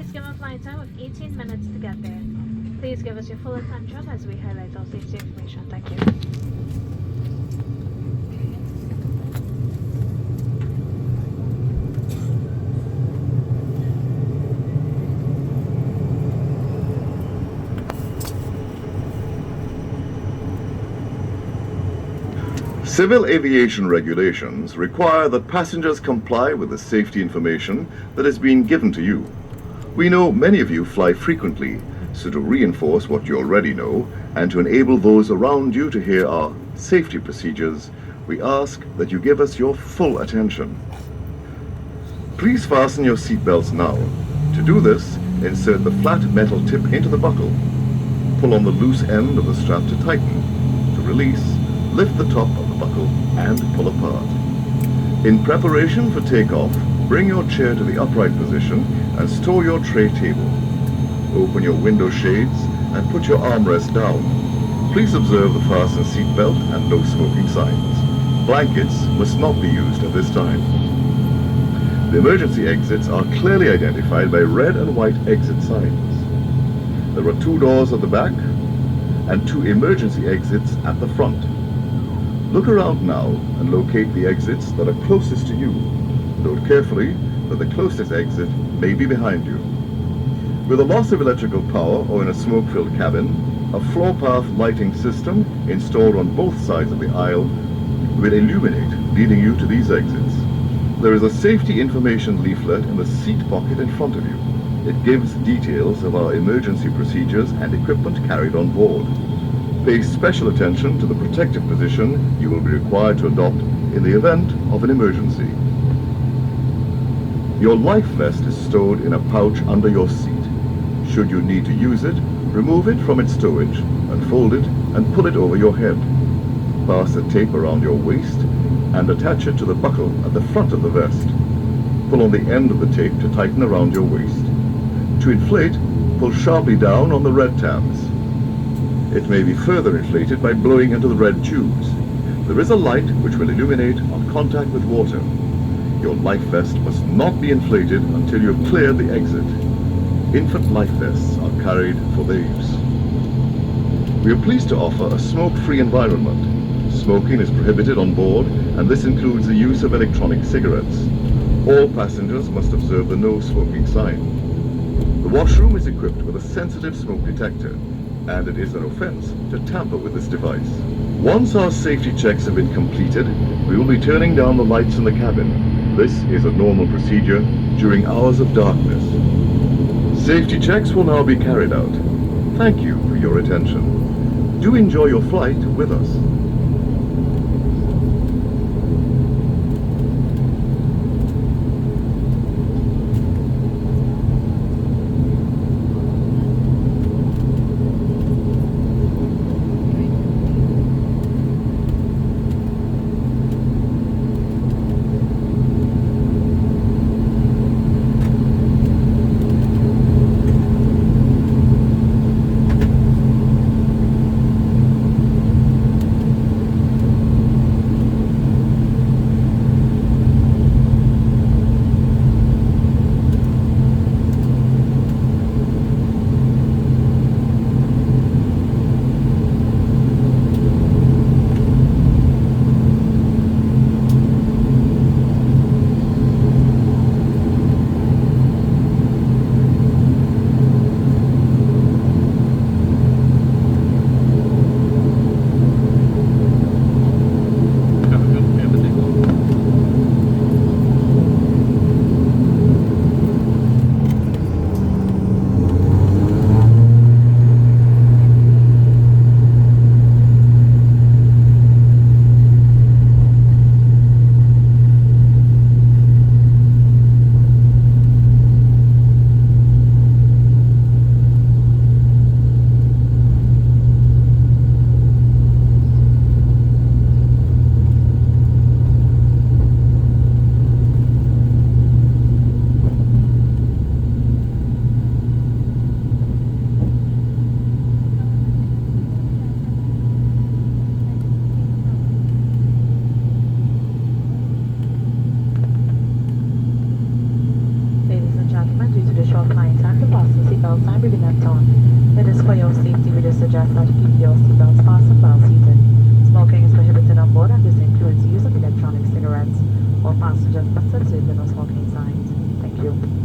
scheduled flight time of 18 minutes to get there. Please give us your full attention as we highlight all safety information. Thank you. Civil aviation regulations require that passengers comply with the safety information that is being given to you. We know many of you fly frequently, so to reinforce what you already know and to enable those around you to hear our safety procedures, we ask that you give us your full attention. Please fasten your seatbelts now. To do this, insert the flat metal tip into the buckle. Pull on the loose end of the strap to tighten. To release, lift the top of the buckle and pull apart. In preparation for takeoff, bring your chair to the upright position and store your tray table. Open your window shades and put your armrest down. Please observe the fastened seatbelt and no smoking signs. Blankets must not be used at this time. The emergency exits are clearly identified by red and white exit signs. There are 2 doors at the back and 2 emergency exits at the front. Look around now and locate the exits that are closest to you. Note carefully that the closest exit may be behind you. With a loss of electrical power or in a smoke-filled cabin, a floor path lighting system installed on both sides of the aisle will illuminate, leading you to these exits. There is a safety information leaflet in the seat pocket in front of you. It gives details of our emergency procedures and equipment carried on board. Pay special attention to the protective position you will be required to adopt in the event of an emergency. Your life vest is stored in a pouch under your seat. Should you need to use it, remove it from its stowage, unfold it, and pull it over your head. Pass the tape around your waist and attach it to the buckle at the front of the vest. Pull on the end of the tape to tighten around your waist. To inflate, pull sharply down on the red tabs. It may be further inflated by blowing into the red tubes. There is a light which will illuminate on contact with water. Your life vest must not be inflated until you have cleared the exit. Infant life vests are carried for babes. We are pleased to offer a smoke-free environment. Smoking is prohibited on board, and this includes the use of electronic cigarettes. All passengers must observe the no smoking sign. The washroom is equipped with a sensitive smoke detector, and it is an offense to tamper with this device. Once our safety checks have been completed, we will be turning down the lights in the cabin. This is a normal procedure during hours of darkness. Safety checks will now be carried out. Thank you for your attention. Do enjoy your flight with us. all flying Tab-Pos and seatbelt sign will be left on. It is for your safety. We do suggest that you keep your seatbelts fastened while seated. Smoking is prohibited on board, and this includes the use of electronic cigarettes. All passengers must observe the no smoking signs. Thank you.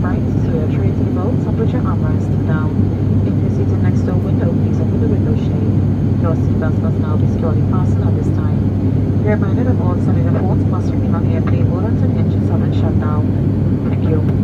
upright, so your tray tables and put your armrest down. If you're seated next to a window, please open the window shade. Your seatbelts must now be securely fastened at this time. Be reminded that all cellular phones must remain on airplane mode until engines have been shut down. Thank you.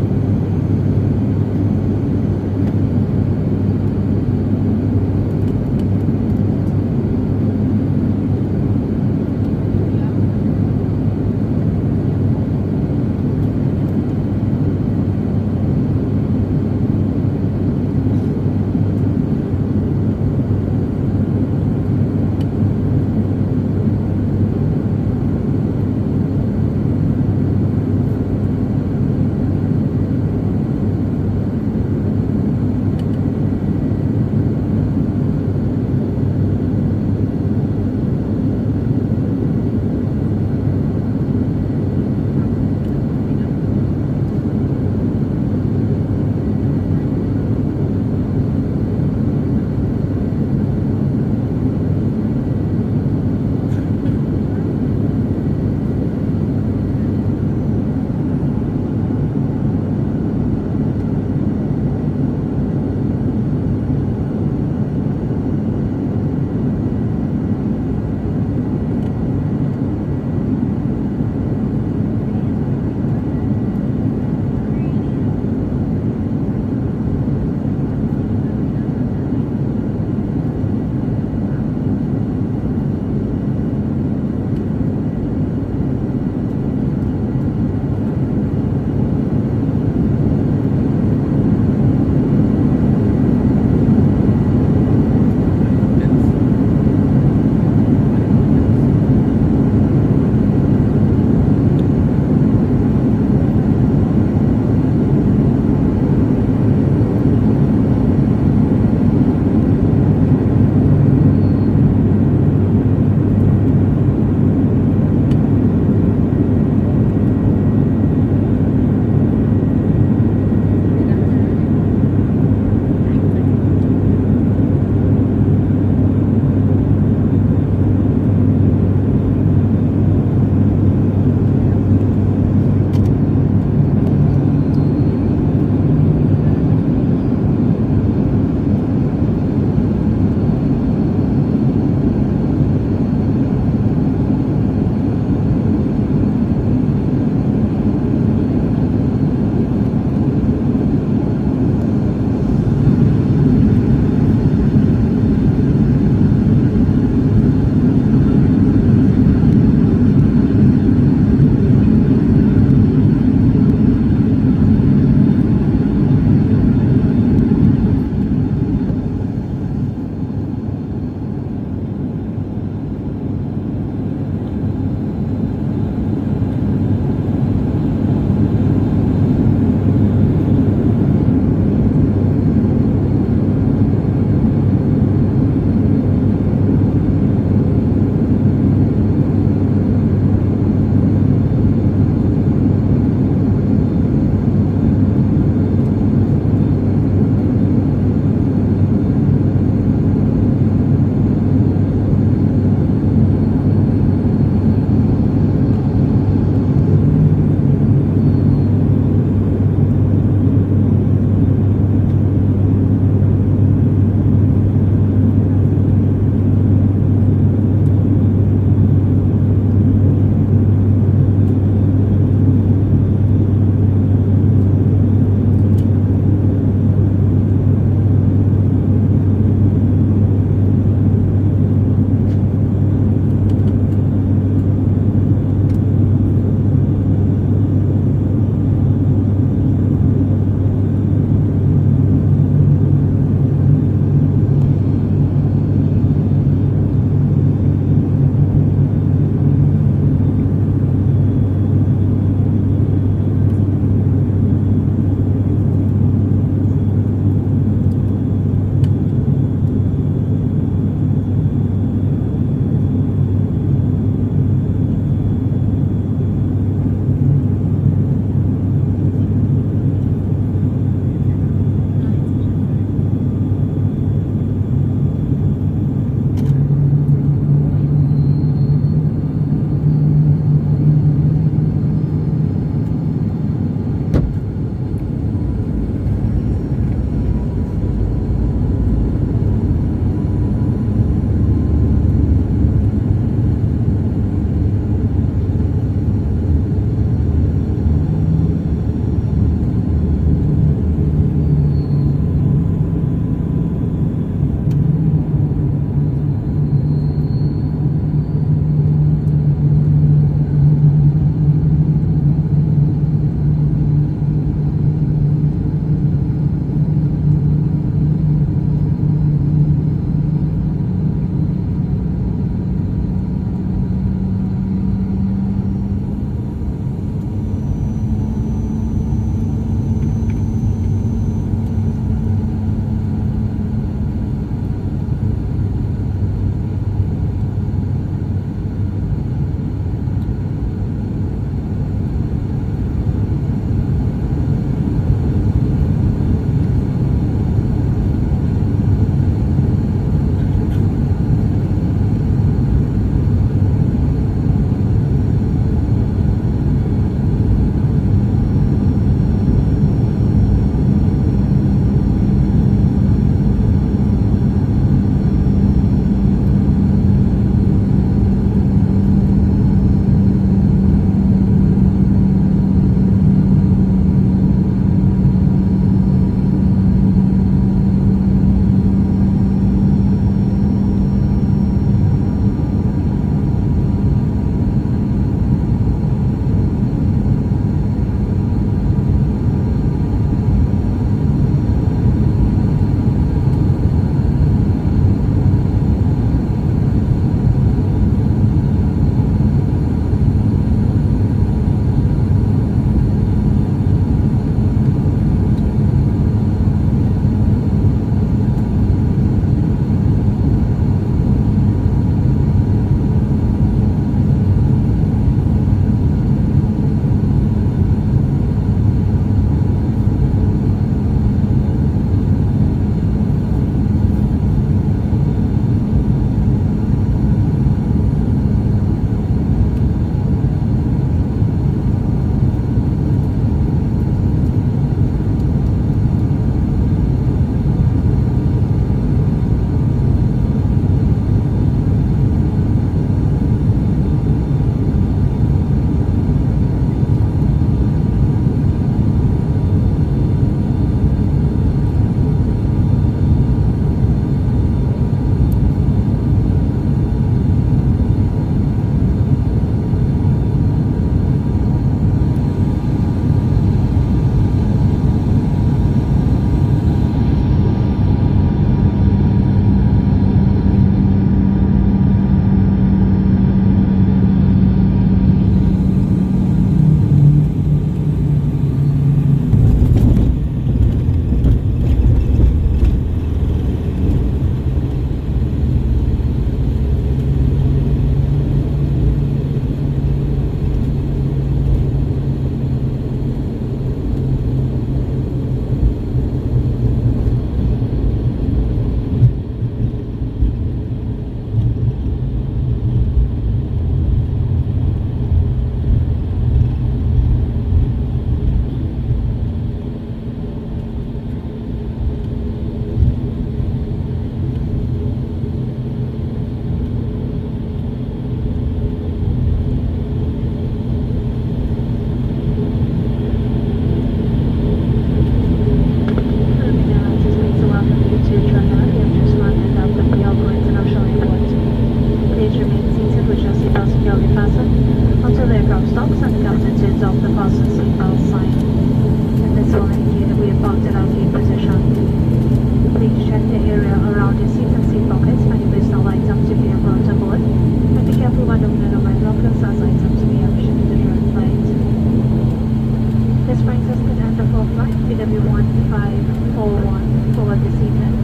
9Y-1541 forward this evening,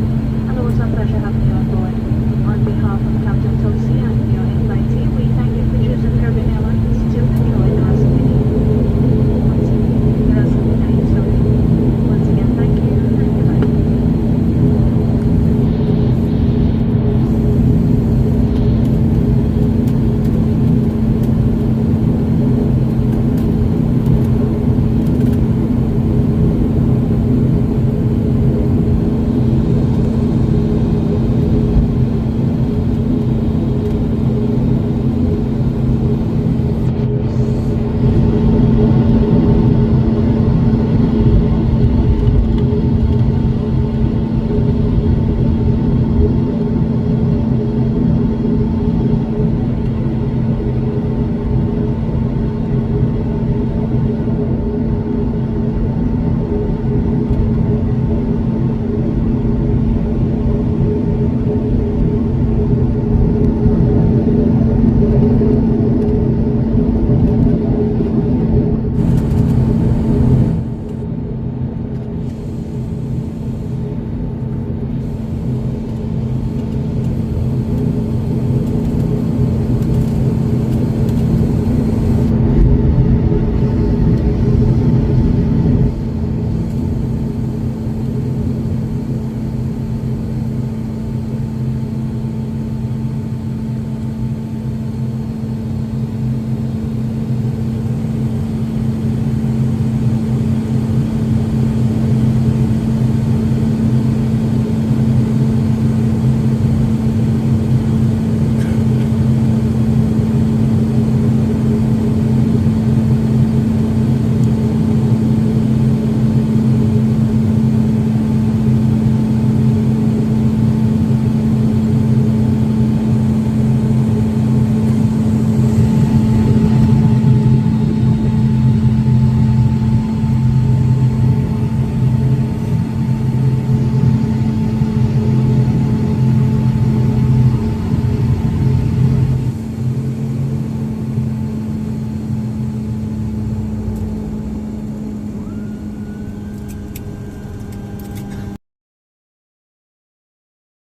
and it was a pleasure having you on board. On behalf of Captain Tosi